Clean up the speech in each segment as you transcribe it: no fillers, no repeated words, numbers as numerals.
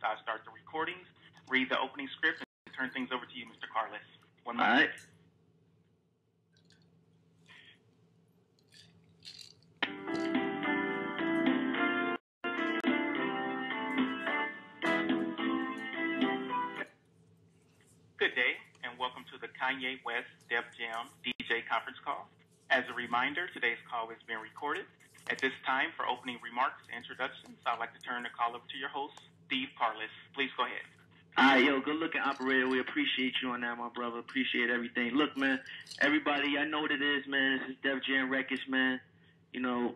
I'll start the recordings, read the opening script, and turn things over to you, Mr. Carlos. All right. Good day, and welcome to the Kanye West Def Jam DJ conference call. As a reminder, today's call is being recorded. At this time, for opening remarks and introductions, I'd like to turn the call over to your host, Steve Carlos. Please go ahead. All right, yo, good looking operator. We appreciate you on that, my brother. Appreciate everything. Look, man, everybody, I know what it is, man. This is Def Jam Records, man. You know,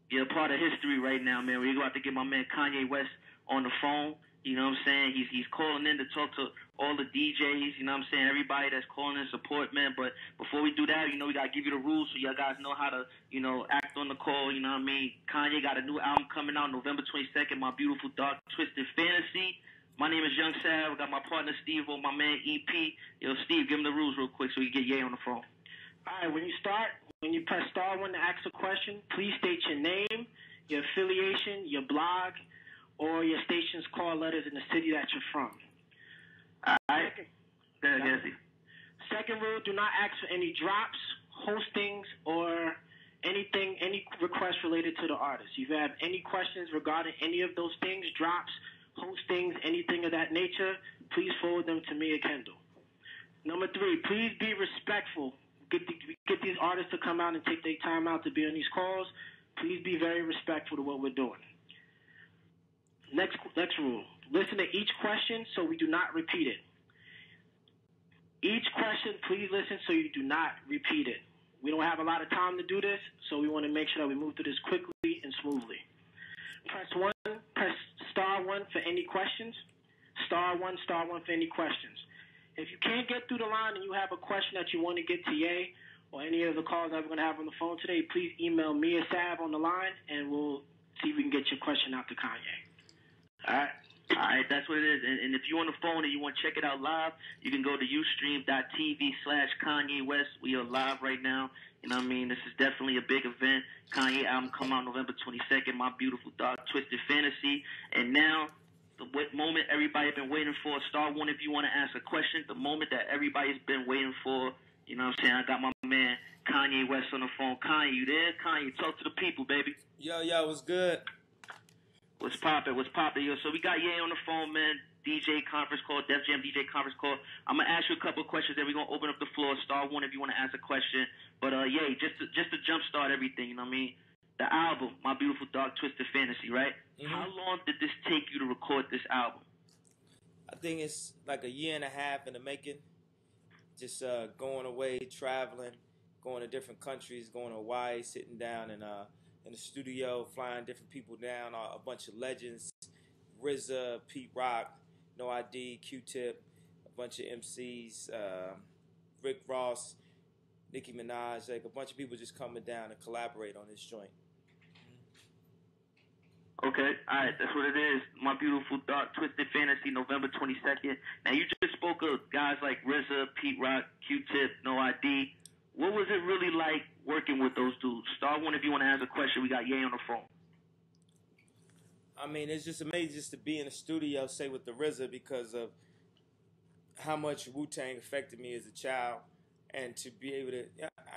you're a part of history right now, man. We're about to get my man Kanye West on the phone. You know what I'm saying? He's calling in to talk to all the DJs, you know what I'm saying? Everybody that's calling in support, man. But before we do that, you know, we got to give you the rules so y'all guys know how to, you know, act on the call, you know what I mean? Kanye got a new album coming out November 22nd, My Beautiful Dark Twisted Fantasy. My name is Young Sav. I got my partner Steve on, my man EP. Yo, Steve, give him the rules real quick so we can get Ye on the phone. All right, when you press star one to ask a question, please state your name, your affiliation, your blog, or your station's call letters in the city that you're from. All right. Second rule, do not ask for any drops, hostings, or any requests related to the artist. If you have any questions regarding any of those things, drops, hostings, anything of that nature, please forward them to me or Kendall. Number three, please be respectful. Get these artists to come out and take their time out to be on these calls. Please be very respectful to what we're doing. Next rule, listen to each question so we do not repeat it. Each question, please listen so you do not repeat it. We don't have a lot of time to do this, so we want to make sure that we move through this quickly and smoothly. Press star one for any questions. Star one for any questions. If you can't get through the line and you have a question that you want to get to Ye or any of the calls that we're going to have on the phone today, please email me or Sav on the line, and we'll see if we can get your question out to Kanye. All right, that's what it is. And if you're on the phone and you want to check it out live, you can go to ustream.tv/Kanye West. We are live right now. You know what I mean? This is definitely a big event. Kanye album come out November 22nd, My Beautiful Dark Twisted Fantasy. And now, the moment everybody been waiting for, star one if you want to ask a question, the moment that everybody's been waiting for. You know what I'm saying? I got my man Kanye West on the phone. Kanye, you there? Kanye, talk to the people, baby. Yo, what's good? What's poppin'? Yo, so we got Ye on the phone, man. DJ conference call, Def Jam DJ conference call. I'm gonna ask you a couple of questions, then we're gonna open up the floor. Star one if you want to ask a question. But Ye, just to jumpstart everything, you know what I mean? The album, My Beautiful Dark Twisted Fantasy, right? Mm-hmm. How long did this take you to record this album? I think it's like a year and a half in the making. Just going away, traveling, going to different countries, going to Hawaii, sitting down in the studio, flying different people down, a bunch of legends, RZA, Pete Rock, No ID, Q-Tip, a bunch of MCs, Rick Ross, Nicki Minaj, like a bunch of people just coming down to collaborate on this joint. Okay, all right, that's what it is. My Beautiful Dark Twisted Fantasy, November 22nd. Now, you just spoke of guys like RZA, Pete Rock, Q-Tip, No ID. What was it really like working with those dudes? Star one if you want to ask a question. We got Ye on the phone. I mean, it's just amazing just to be in the studio, say, with the RZA because of how much Wu-Tang affected me as a child. And to be able to,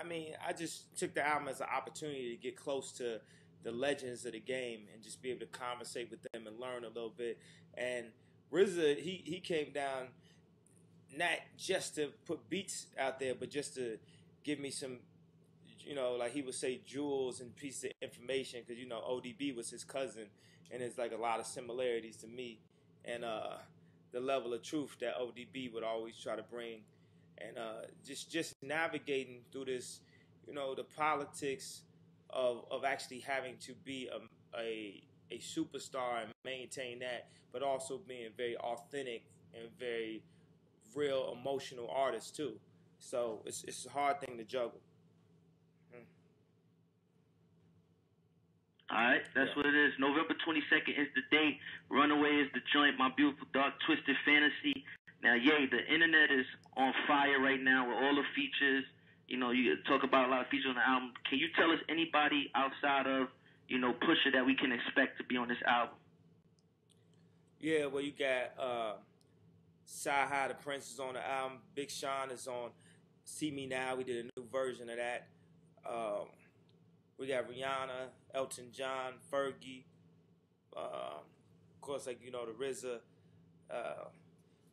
I mean, I just took the album as an opportunity to get close to the legends of the game and just be able to conversate with them and learn a little bit. And RZA, he came down not just to put beats out there, but just to give me some, you know, like he would say, jewels and pieces of information, because, you know, ODB was his cousin, and there's like a lot of similarities to me, and the level of truth that ODB would always try to bring, and just navigating through this, you know, the politics of actually having to be a superstar and maintain that, but also being very authentic and very real emotional artist too. So it's a hard thing to juggle. All right, that's what it is. November 22nd is the date. Runaway is the joint. My Beautiful Dark Twisted Fantasy. Now, Ye, the internet is on fire right now with all the features. You know, you talk about a lot of features on the album. Can you tell us anybody outside of, you know, Pusha that we can expect to be on this album? Yeah, well, you got Sci-Hi the Prince is on the album. Big Sean is on See Me Now. We did a new version of that. We got Rihanna, Elton John, Fergie. Of course, like the RZA.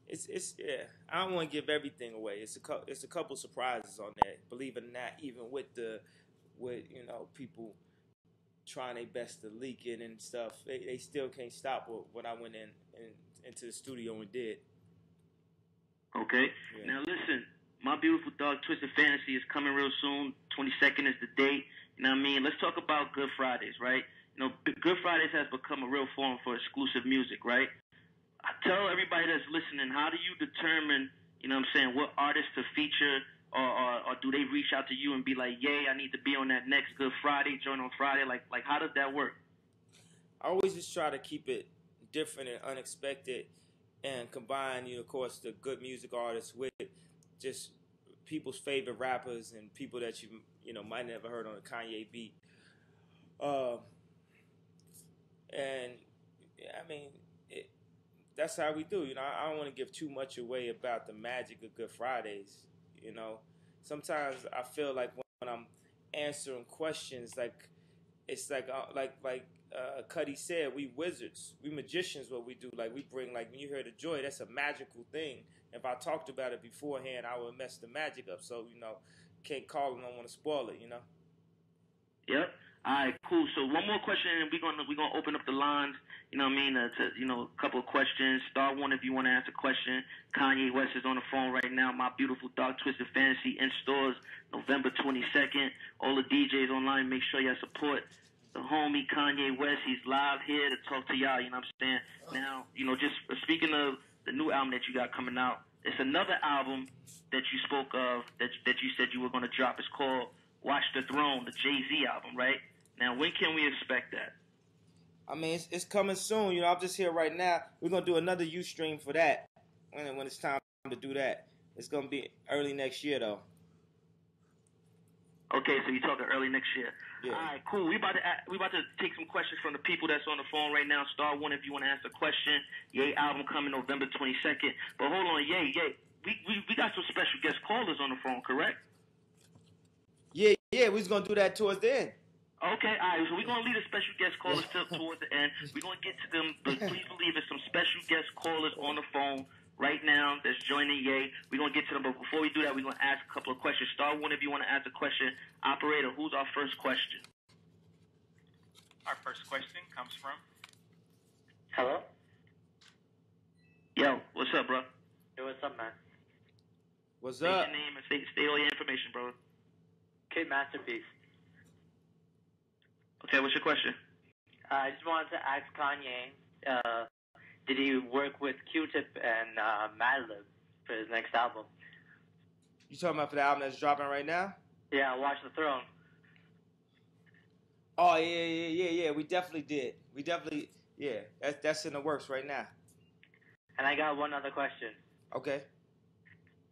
It's yeah. I don't want to give everything away. It's a couple surprises on there. Believe it or not, even with people trying their best to leak it and stuff, they still can't stop what I went into the studio and did. Okay. Yeah. Now listen, my beautiful dog Twisted Fantasy is coming real soon. 22nd is the date. You know what I mean? Let's talk about Good Fridays, right? Good Fridays has become a real forum for exclusive music, right? I tell everybody that's listening, how do you determine, what artists to feature, or do they reach out to you and be like, yay, I need to be on that next Good Friday, join on Friday? Like how does that work? I always just try to keep it different and unexpected and combine, of course, the good music artists with just people's favorite rappers and people that you might never heard on a Kanye beat. And I mean, that's how we do. I don't want to give too much away about the magic of Good Fridays. Sometimes I feel like when I'm answering questions, it's like Cuddy said, we wizards, we magicians. What we do, like we bring, like when you hear the joy, that's a magical thing. If I talked about it beforehand, I would mess the magic up. So can't call and don't want to spoil it. Yep. All right, cool. So one more question, and we're gonna open up the lines. A couple of questions. Star one if you want to ask a question. Kanye West is on the phone right now. My beautiful dog Twisted Fantasy in stores November 22nd. All the DJs online, make sure y'all support the homie Kanye West. He's live here to talk to y'all. You know what I'm saying? Now, just speaking of the new album that you got coming out, it's another album that you spoke of that you said you were gonna drop. It's called Watch the Throne, the Jay-Z album, right? Now, when can we expect that? I mean, it's coming soon. I'm just here right now. We're going to do another Ustream for that when it's time to do that. It's going to be early next year, though. Okay, so you're talking early next year. Yeah. All right, cool. We about to take some questions from the people that's on the phone right now. Star one if you want to ask a question. Ye album coming November 22nd. But hold on, Ye. We got some special guest callers on the phone, correct? Yeah, we was going to do that towards the end. Okay, all right, so we're going to leave the special guest callers towards the end. We're going to get to them, but please believe there's some special guest callers on the phone right now that's joining Ye. We're going to get to them, but before we do that, we're going to ask a couple of questions. Star one if you want to ask a question. Operator, who's our first question? Our first question comes from... Hello? Yo, what's up, bro? Yo, what's up, man? What's Say up? your name and say all your information, bro. Kid Masterpiece. Okay, what's your question? I just wanted to ask Kanye, did he work with Q-Tip and Madlib for his next album? You talking about for the album that's dropping right now? Yeah, Watch the Throne. Oh, yeah. We definitely did. Yeah. That's in the works right now. And I got one other question. Okay.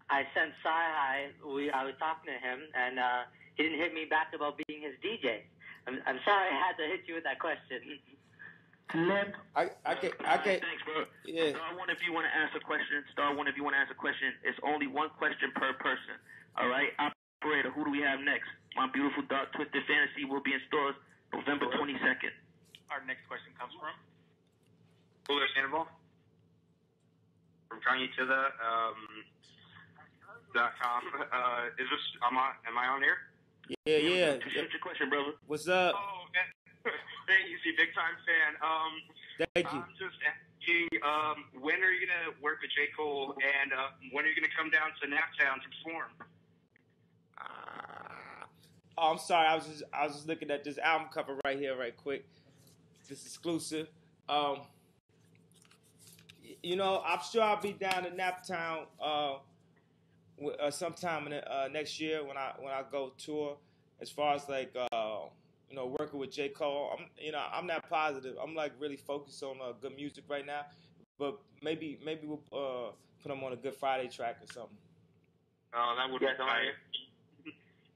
I sent Sci-Hi, I was talking to him, and he didn't hit me back about being his DJ. I'm sorry I had to hit you with that question. I can. Thanks, bro. Yeah. Star one if you want to ask a question. Star one if you want to ask a question. It's only one question per person. All right? Operator, who do we have next? My beautiful dog Twisted Fantasy will be in stores November 22nd. Our next question comes from... Cooler Sandoval from Kanye to the .com. Is this am I on here? Yeah. Shoot your question, brother. What's up? Oh, thank you, big time fan. Thank you. I'm just asking, when are you gonna work with J. Cole, and when are you gonna come down to Naptown to perform? Oh, I'm sorry. I was just looking at this album cover right here, right quick. This exclusive. I'm sure I'll be down in Naptown sometime in next year when I go tour. As far as working with J. Cole, I'm not positive. I'm like really focused on good music right now, but maybe we'll put him on a Good Friday track or something. Oh, that would be nice.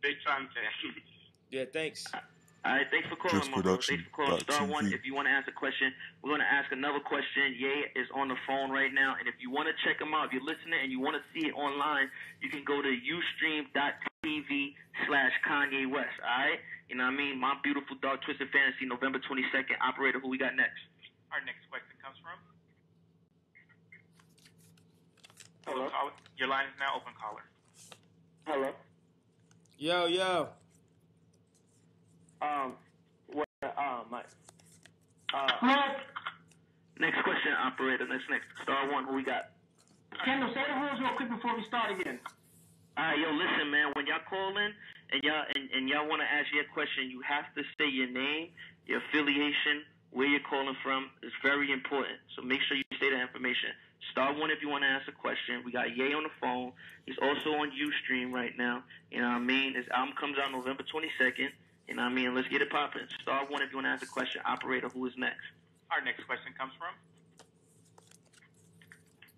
Big time fan. Yeah, thanks. All right, thanks for calling, my brother. Thanks for calling. Star one, if you want to ask a question, we're going to ask another question. Ye is on the phone right now, and if you want to check him out, if you're listening and you want to see it online, you can go to ustream.tv/Kanye West, all right? You know what I mean? My Beautiful Dark Twisted Fantasy, November 22nd. Operator, who we got next? Our next question comes from? Hello? Your line is now open, caller. Hello? Yo. Next question, operator. Next. Star one, who we got? Kendall, say the rules real quick before we start again. All right, yo, listen, man. When y'all call in and y'all want to ask your question, you have to say your name, your affiliation, where you're calling from. It's very important. So make sure you say that information. Star one if you want to ask a question. We got Ye on the phone. He's also on Ustream right now. You know what I mean? His album comes out November 22nd. You know what I mean? Let's get it popping. Star one if you want to ask a question. Operator, who is next? Our next question comes from?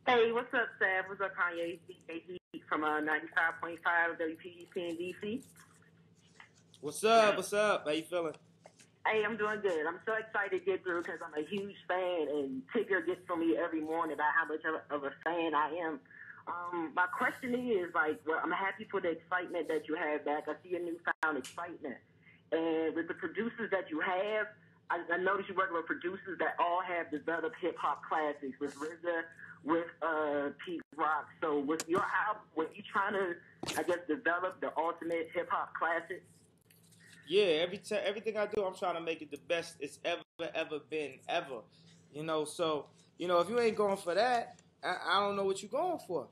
Hey, what's up, Sav? What's up, Kanye? DJ Heat from 95.5 WPGC in DC. What's up? How you feeling? Hey, I'm doing good. I'm so excited to get through because I'm a huge fan, and Tigger gets from me every morning about how much of a fan I am. My question is, I'm happy for the excitement that you have back. I see a newfound excitement. And with the producers that you have, I noticed you working with producers that all have developed hip-hop classics, with RZA, with Pete Rock. So with your album, were you trying to, develop the ultimate hip-hop classic? Yeah, everything I do, I'm trying to make it the best it's ever been, ever. So, if you ain't going for that, I don't know what you're going for.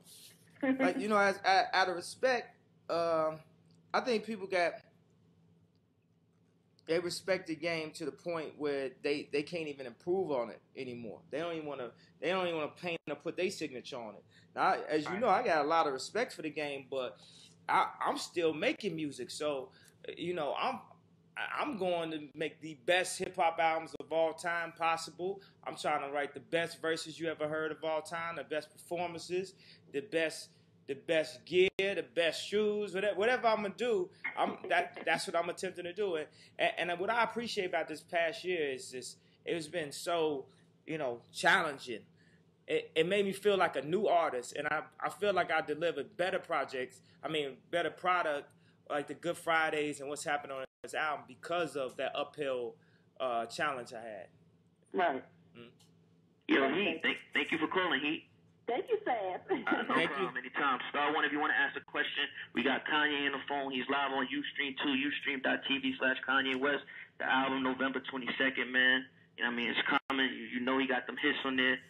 Out of respect, I think people they respect the game to the point where they can't even improve on it anymore. They don't even want to paint or put their signature on it. Now, as you know, I got a lot of respect for the game, but I'm still making music. So, I'm going to make the best hip hop albums of all time possible. I'm trying to write the best verses you ever heard of all time, the best performances, the best gear, the best shoes, whatever I'm gonna do. That's what I'm attempting to do. And what I appreciate about this past year is it's been so challenging. It made me feel like a new artist, and I feel like I delivered better projects. Better product, like the Good Fridays and what's happening on this album because of that uphill challenge I had. Right. Yo, Heat, thank you for calling, Heat. Thank you, Sam. No problem. Anytime. Star one if you want to ask a question. We got Kanye on the phone. He's live on Ustream too. Ustream.tv/Kanye West. The album November 22nd, man. You know what I mean? It's coming. You know he got them hits on there.